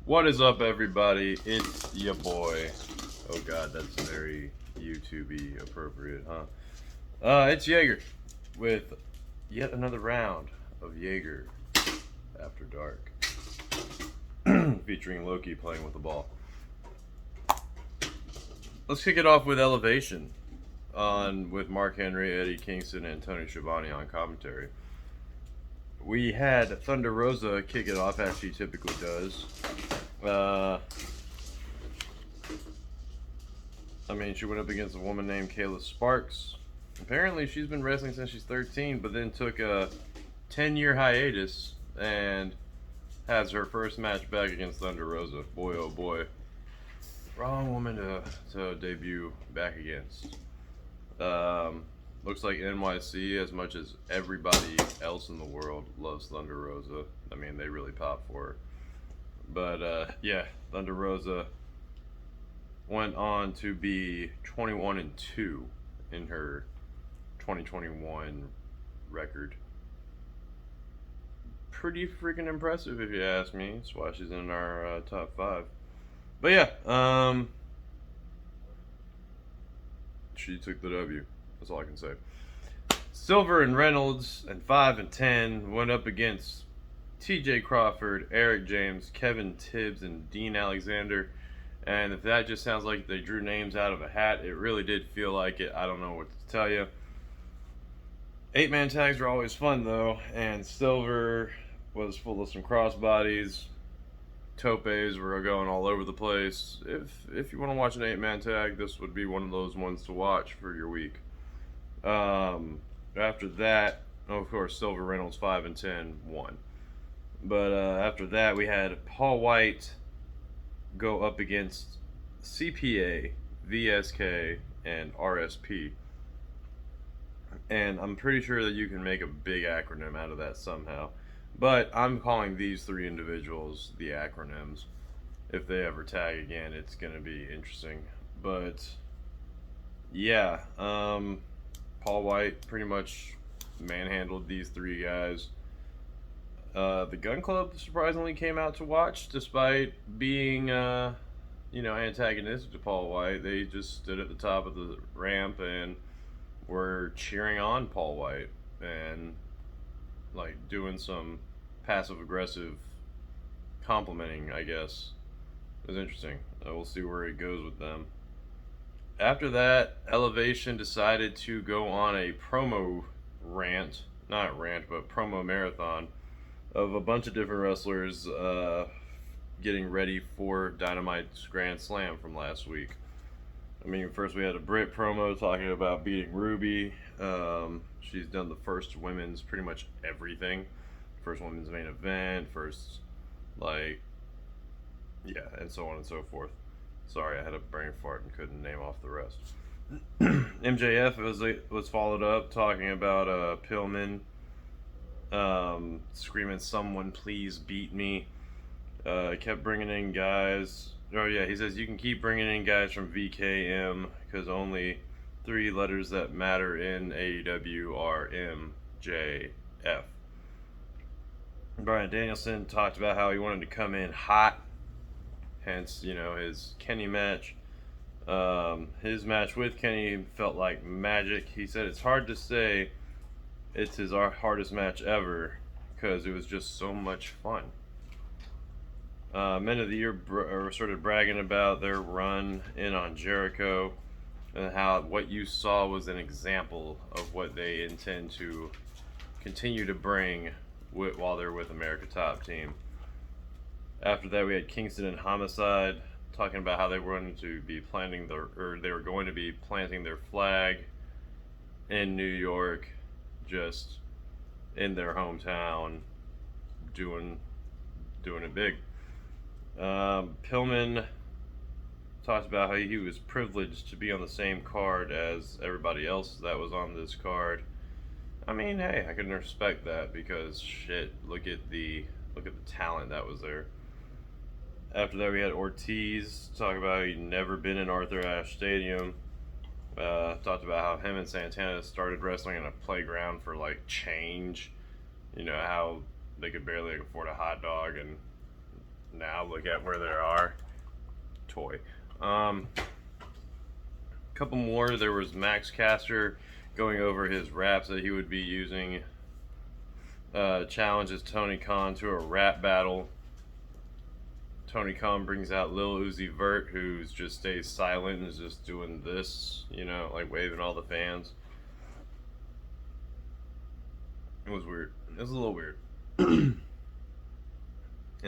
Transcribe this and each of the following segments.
What is up, everybody? It's your boy. Oh God, that's very YouTube-y appropriate, huh? It's Yeager with yet another round of Yeager After Dark, featuring Loki playing with the ball. Let's kick it off with Elevation with Mark Henry, Eddie Kingston, and Tony Schiavone on commentary. We had Thunder Rosa kick it off as she typically does. She went up against a woman named Kayla Sparks. Apparently, she's been wrestling since she's 13, but then took a 10-year hiatus and has her first match back against Thunder Rosa. Boy, oh boy. Wrong woman to debut back against. Looks like NYC, as much as everybody else in the world loves Thunder Rosa. I mean, they really pop for her. But yeah, Thunder Rosa went on to be 21-2 in her 2021 record. Pretty freaking impressive, if you ask me. That's why she's in our top 5. But yeah, she took the W. That's all I can say. Silver and Reynolds and 5 and 10 went up against T.J. Crawford, Eric James, Kevin Tibbs, and Dean Alexander. And if that just sounds like they drew names out of a hat, it really did feel like it. I don't know what to tell you. 8-man tags are always fun, though, and Silver was full of some crossbodies. Topes were going all over the place. If you want to watch an 8-man tag, this would be one of those ones to watch for your week. After that, of course, Silver, Reynolds, 5 and 10 won. But after that, we had Paul White go up against CPA, VSK, and RSP. And I'm pretty sure that you can make a big acronym out of that somehow. But I'm calling these 3 individuals the acronyms. If they ever tag again, it's going to be interesting. But yeah, Paul White pretty much manhandled these 3 guys. The Gun Club surprisingly came out to watch, despite being, antagonistic to Paul White. They just stood at the top of the ramp and were cheering on Paul White and, doing some passive-aggressive complimenting, I guess. It was interesting. We'll see where it goes with them. After that, Elevation decided to go on a promo promo marathon of a bunch of different wrestlers getting ready for Dynamite's Grand Slam from last week. First we had a Brit promo talking about beating Ruby. She's done the first women's pretty much everything. First women's main event, and so on and so forth. Sorry, I had a brain fart and couldn't name off the rest. MJF was followed up talking about Pillman. Screaming, "Someone please beat me." Kept bringing in guys. Oh yeah, he says you can keep bringing in guys from VKM because only 3 letters that matter in AEW are MJF. Bryan Danielson talked about how he wanted to come in hot, hence his Kenny match. His match with Kenny felt like magic. He said it's hard to say it's his hardest match ever because it was just so much fun. Men of the Year started bragging about their run in on Jericho and how what you saw was an example of what they intend to continue to bring while they're with America Top Team. After that, we had Kingston and Homicide talking about how they were going to be planting their flag in New York, just in their hometown, doing it big. Pillman talked about how he was privileged to be on the same card as everybody else that was on this card. Hey, I can respect that because shit, look at the talent that was there. After that, we had Ortiz talk about how he'd never been in Arthur Ashe Stadium. Talked about how him and Santana started wrestling in a playground for change. How they could barely afford a hot dog and now look at where they are. Toy. Couple more. There was Max Caster going over his raps that he would be using. Challenges Tony Khan to a rap battle. Tony Khan brings out Lil Uzi Vert, who just stays silent and is just doing this, you know, like waving all the fans. It was weird. It was a little weird. And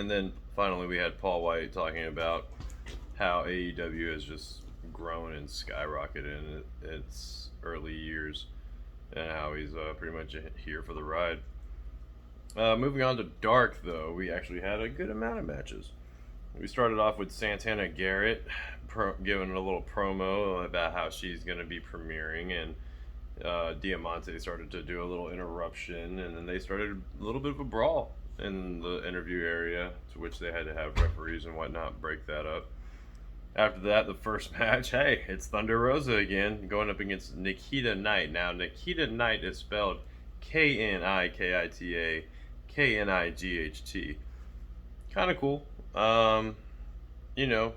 then finally we had Paul White talking about how AEW has just grown and skyrocketed in its early years, and how he's pretty much here for the ride. Moving on to Dark, though, we actually had a good amount of matches. We started off with Santana Garrett giving a little promo about how she's going to be premiering, and Diamante started to do a little interruption, and then they started a little bit of a brawl in the interview area, to which they had to have referees and whatnot break that up. After that, the first match, hey, it's Thunder Rosa again, going up against Nikita Knight. Now, Nikita Knight is spelled Knikita, Knight. Kind of cool. You know,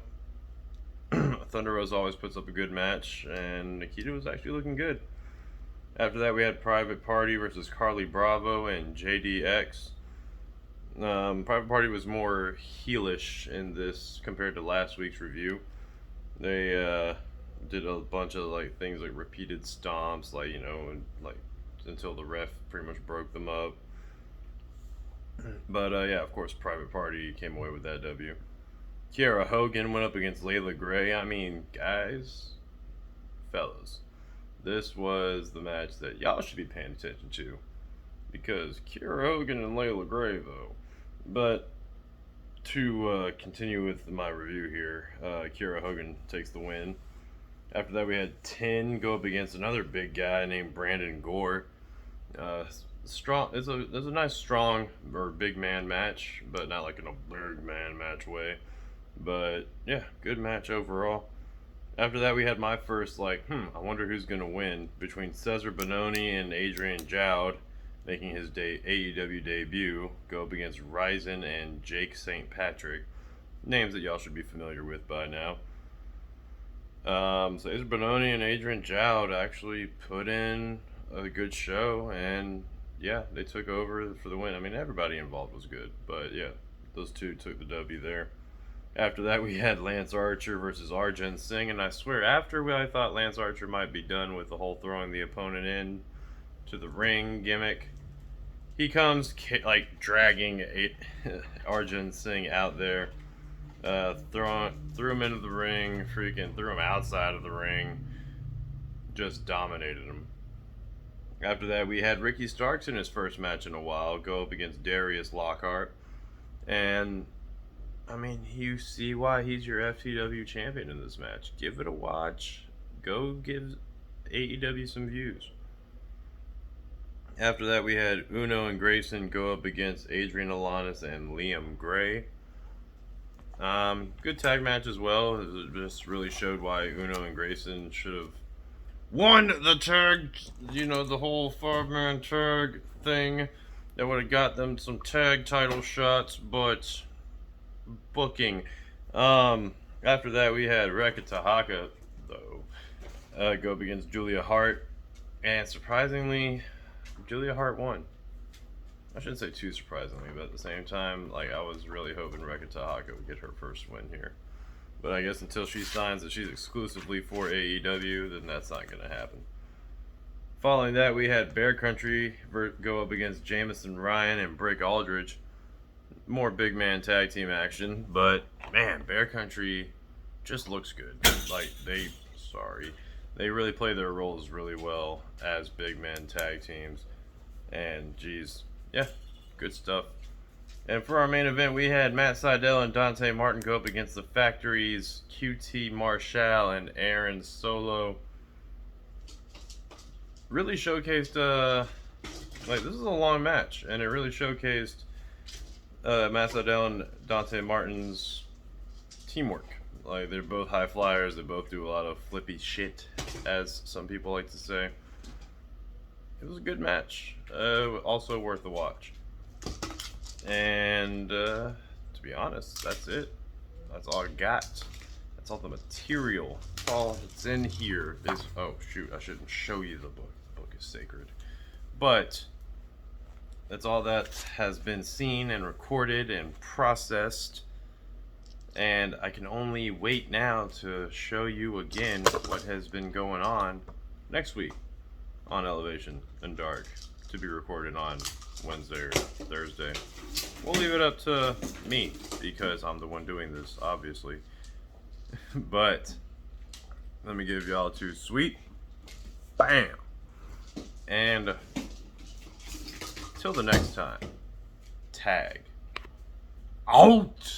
Thunder Rosa always puts up a good match, and Nikita was actually looking good. After that, we had Private Party versus Carly Bravo and JDX. Private Party was more heelish in this compared to last week's review. They did a bunch of like things like repeated stomps, like, you know, and like until the ref pretty much broke them up. But yeah, of course, Private Party came away with that W. Kiera Hogan went up against Layla Gray. I mean, guys, fellas, this was the match that y'all should be paying attention to, because Kiera Hogan and Layla Gray, though. But to continue with my review here, Kiera Hogan takes the win. After that, we had 10 go up against another big guy named Brandon Gore. Strong. It's a nice strong or big man match, but not like in a big man match way. But yeah, good match overall. After that, we had my first I wonder who's gonna win between Cesar Bononi and Adrian Jowd, making his AEW debut, go up against Ryzen and Jake St. Patrick, names that y'all should be familiar with by now. Cesar Bononi and Adrian Jowd actually put in a good show, and yeah, they took over for the win. I mean, everybody involved was good, but yeah, those two took the W there. After that, we had Lance Archer versus Arjun Singh, and I swear, after I thought Lance Archer might be done with the whole throwing the opponent in to the ring gimmick, he comes dragging Arjun Singh out there, threw him into the ring, freaking threw him outside of the ring, just dominated him. After that, we had Ricky Starks in his first match in a while go up against Darius Lockhart. And, I mean, you see why he's your FTW champion in this match. Give it a watch. Go give AEW some views. After that, we had Uno and Grayson go up against Adrian Alanis and Liam Gray. Good tag match as well. It just really showed why Uno and Grayson should have won the tag, you know, the whole 5-man tag thing. That would have got them some tag title shots, but booking. After that, we had Reka Tahaka, though, go up against Julia Hart, and surprisingly, Julia Hart won. I shouldn't say too surprisingly, but at the same time, I was really hoping Reka Tahaka would get her first win here. But I guess until she signs that she's exclusively for AEW, then that's not going to happen. Following that, we had Bear Country go up against Jamison Ryan and Brick Aldridge. More big man tag team action, but man, Bear Country just looks good. They really play their roles really well as big man tag teams. And geez, yeah, good stuff. And for our main event, we had Matt Sydal and Dante Martin go up against the Factory's QT Marshall and Aaron Solo. Really showcased, this is a long match, and it really showcased Matt Sydal and Dante Martin's teamwork. They're both high flyers, they both do a lot of flippy shit, as some people like to say. It was a good match, also worth the watch. And to to be honest, that's it. That's all I got. That's all the material. All that's in here is, oh shoot, I shouldn't show you the book. The book is sacred. But that's all that has been seen and recorded and processed. And I can only wait now to show you again what has been going on next week on Elevation and Dark, to be recorded on Wednesday or Thursday. We'll leave it up to me because I'm the one doing this, obviously. But let me give y'all two sweet bam. And till the next time, tag out.